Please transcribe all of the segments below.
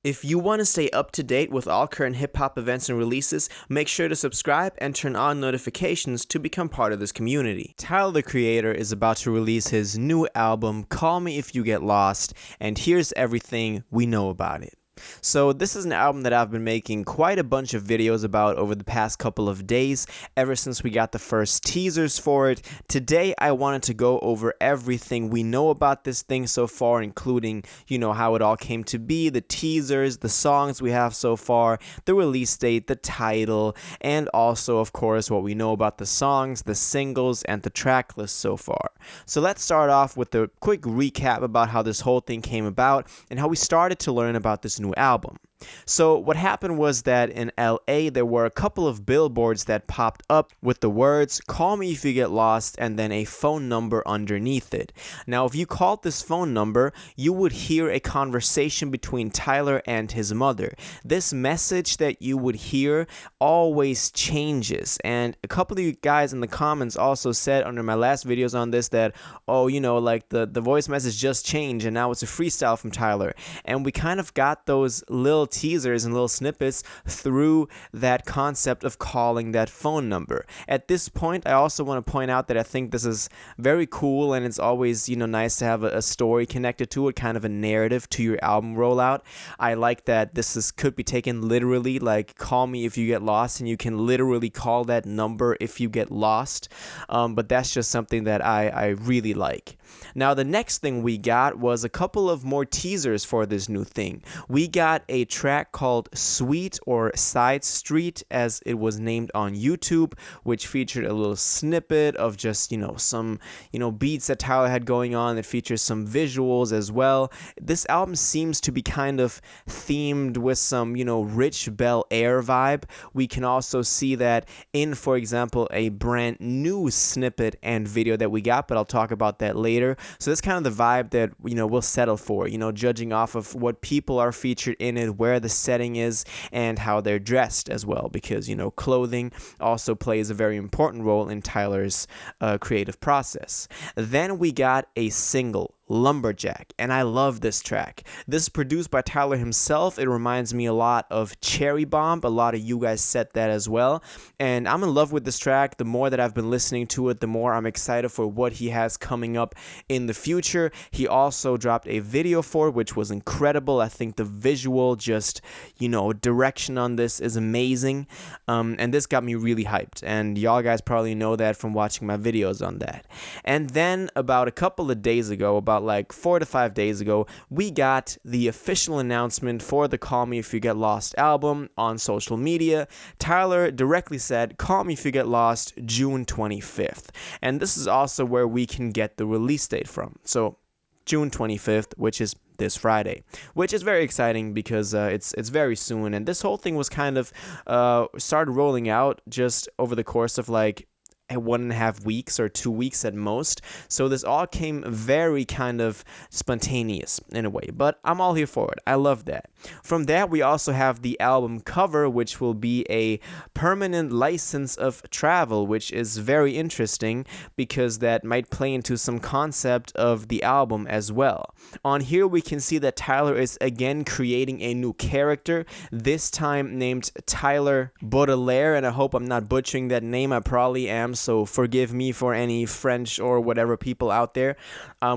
If you want to stay up to date with all current hip-hop events and releases, make sure to subscribe and turn on notifications to become part of this community. Tyler, the Creator, is about to release his new album, Call Me If You Get Lost, and here's everything we know about it. So this is an album that I've been making quite a bunch of videos about over the past couple of days, ever since we got the first teasers for it. Today I wanted to go over everything we know about this thing so far, including, how it all came to be, the teasers, the songs we have so far, the release date, the title, and also, of course, what we know about the songs, the singles, and the track list so far. So let's start off with a quick recap about how this whole thing came about and how we started to learn about this new album. So what happened was that in LA there were a couple of billboards that popped up with the words "Call me if you get lost" and then a phone number underneath it. Now if you called this phone number, you would hear a conversation between Tyler and his mother. This message that you would hear always changes, and a couple of you guys in the comments also said under my last videos on this that, the voice message just changed and now it's a freestyle from Tyler. And we kind of got those little teasers and little snippets through that concept of calling that phone number. At this point, I also want to point out that I think this is very cool, and it's always, nice to have a story connected to it, kind of a narrative to your album rollout. I like that this could be taken literally, like call me if you get lost, and you can literally call that number if you get lost. But that's just something that I really like. Now, the next thing we got was a couple of more teasers for this new thing. We got a track called Sweet, or Side Street as it was named on YouTube, which featured a little snippet of just, some, beats that Tyler had going on. It features some visuals as well. This album seems to be kind of themed with some, rich Bel Air vibe. We can also see that in, for example, a brand new snippet and video that we got, but I'll talk about that later. So that's kind of the vibe that, we'll settle for, judging off of what people are featured in it, where the setting is, and how they're dressed as well, because, clothing also plays a very important role in Tyler's creative process. Then we got a single, Lumberjack, and I love this track. This is produced by Tyler himself. It reminds me a lot of Cherry Bomb. A lot of you guys said that as well, and I'm in love with this track. The more that I've been listening to it, the more I'm excited for what he has coming up in the future. He also dropped a video for it, which was incredible. I think the visual, direction on this is amazing, and this got me really hyped, and y'all guys probably know that from watching my videos on that. And then about a couple of days ago, about like 4 to 5 days ago, we got the official announcement for the Call Me If You Get Lost album on social media. Tyler directly said, "Call Me If You Get Lost, June 25th. And this is also where we can get the release date from. So June 25th, which is this Friday, which is very exciting because it's very soon. And this whole thing was kind of started rolling out just over the course of like 1.5 weeks or 2 weeks at most. So this all came very kind of spontaneous in a way, but I'm all here for it. I love that. From that, we also have the album cover, which will be a permanent license of travel, which is very interesting because that might play into some concept of the album as well. On here, we can see that Tyler is again creating a new character, this time named Tyler Baudelaire, and I hope I'm not butchering that name. I probably am, so forgive me for any French or whatever people out there.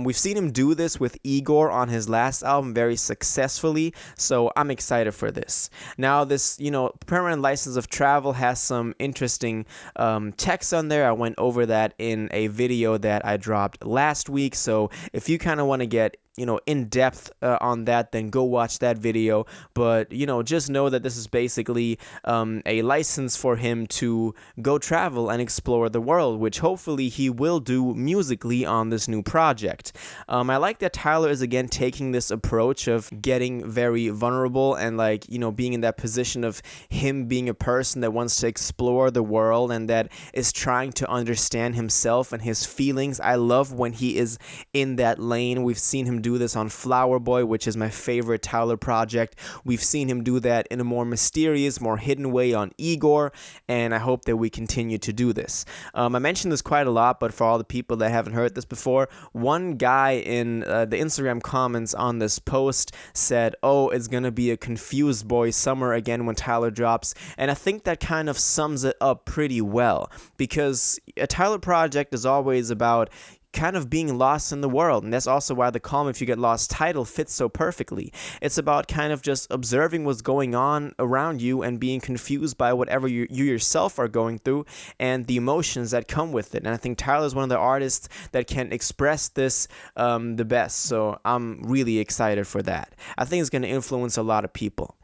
We've seen him do this with Igor on his last album very successfully, so I'm excited for this. Now, this, permanent license of travel has some interesting text on there. I went over that in a video that I dropped last week, so if you kind of want to get in depth on that, then go watch that video. But, just know that this is basically a license for him to go travel and explore the world, which hopefully he will do musically on this new project. I like that Tyler is again taking this approach of getting very vulnerable and being in that position of him being a person that wants to explore the world and that is trying to understand himself and his feelings. I love when he is in that lane. We've seen him do this on Flower Boy, which is my favorite Tyler project. We've seen him do that in a more mysterious, more hidden way on Igor, and I hope that we continue to do this. I mentioned this quite a lot, but for all the people that haven't heard this before, one guy in the Instagram comments on this post said, "Oh, it's gonna be a confused boy summer again when Tyler drops," and I think that kind of sums it up pretty well, because a Tyler project is always about kind of being lost in the world, and that's also why the Calm If You Get Lost title fits so perfectly. It's about kind of just observing what's going on around you and being confused by whatever you yourself are going through and the emotions that come with it. And I think Tyler is one of the artists that can express this the best, so I'm really excited for that. I think it's going to influence a lot of people.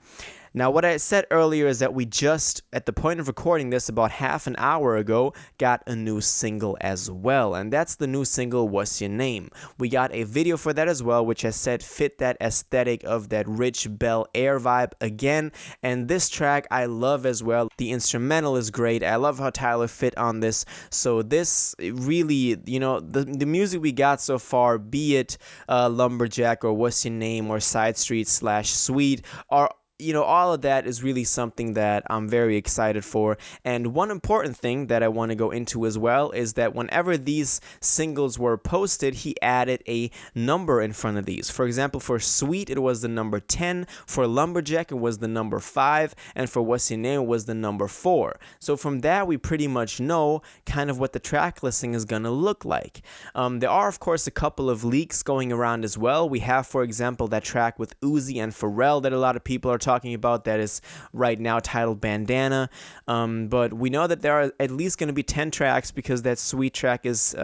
Now, what I said earlier is that we just, at the point of recording this about half an hour ago, got a new single as well, and that's the new single, What's Your Name? We got a video for that as well, which I said fit that aesthetic of that rich Bel Air vibe again, and this track I love as well. The instrumental is great. I love how Tyler fit on this, so this really, the music we got so far, be it Lumberjack or What's Your Name or Side Street / Sweet, are all of that is really something that I'm very excited for. And one important thing that I want to go into as well is that whenever these singles were posted, he added a number in front of these. For example, for Sweet, it was the number 10. For Lumberjack, it was the number 5. And for What's Your Name, it was the number 4. So from that, we pretty much know kind of what the track listing is going to look like. There are, of course, a couple of leaks going around as well. We have, for example, that track with Uzi and Pharrell that a lot of people are talking about that is right now titled Bandana, but we know that there are at least going to be 10 tracks because that Sweet track is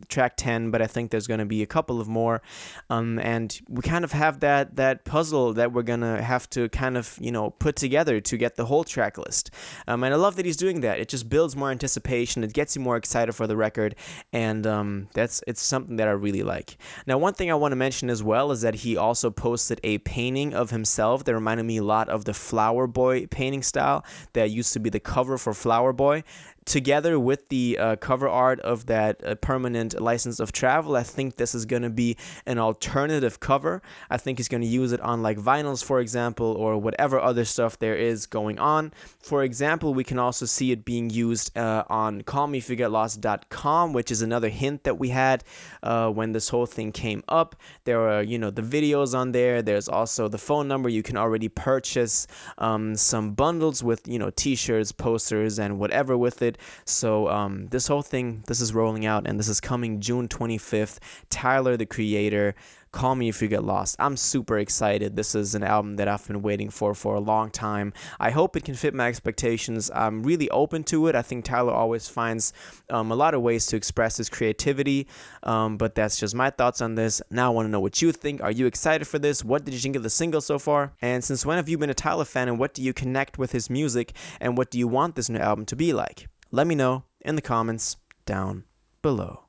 track 10, but I think there's going to be a couple of more, and we kind of have that puzzle that we're going to have to kind of put together to get the whole track list, and I love that he's doing that. It just builds more anticipation, it gets you more excited for the record, and it's something that I really like. Now, one thing I want to mention as well is that he also posted a painting of himself that reminded me a lot of the Flower Boy painting style that used to be the cover for Flower Boy. Together with the cover art of that permanent license of travel, I think this is going to be an alternative cover. I think he's going to use it on like vinyls, for example, or whatever other stuff there is going on. For example, we can also see it being used on callmeifyougetlost.com, which is another hint that we had when this whole thing came up. There are, the videos on there. There's also the phone number. You can already purchase some bundles with, t-shirts, posters, and whatever with it. So this whole thing, this is rolling out, and this is coming June 25th. Tyler, the Creator, Call Me If You Get Lost. I'm super excited. This is an album that I've been waiting for a long time. I hope it can fit my expectations. I'm really open to it. I think Tyler always finds a lot of ways to express his creativity, but that's just my thoughts on this. Now I want to know what you think. Are you excited for this? What did you think of the single so far? And since when have you been a Tyler fan, and what do you connect with his music, and what do you want this new album to be like? Let me know in the comments down below.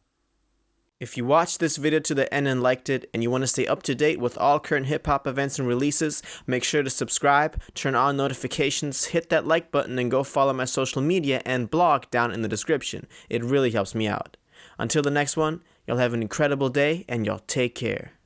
If you watched this video to the end and liked it, and you want to stay up to date with all current hip-hop events and releases, make sure to subscribe, turn on notifications, hit that like button, and go follow my social media and blog down in the description. It really helps me out. Until the next one, y'all have an incredible day, and y'all take care.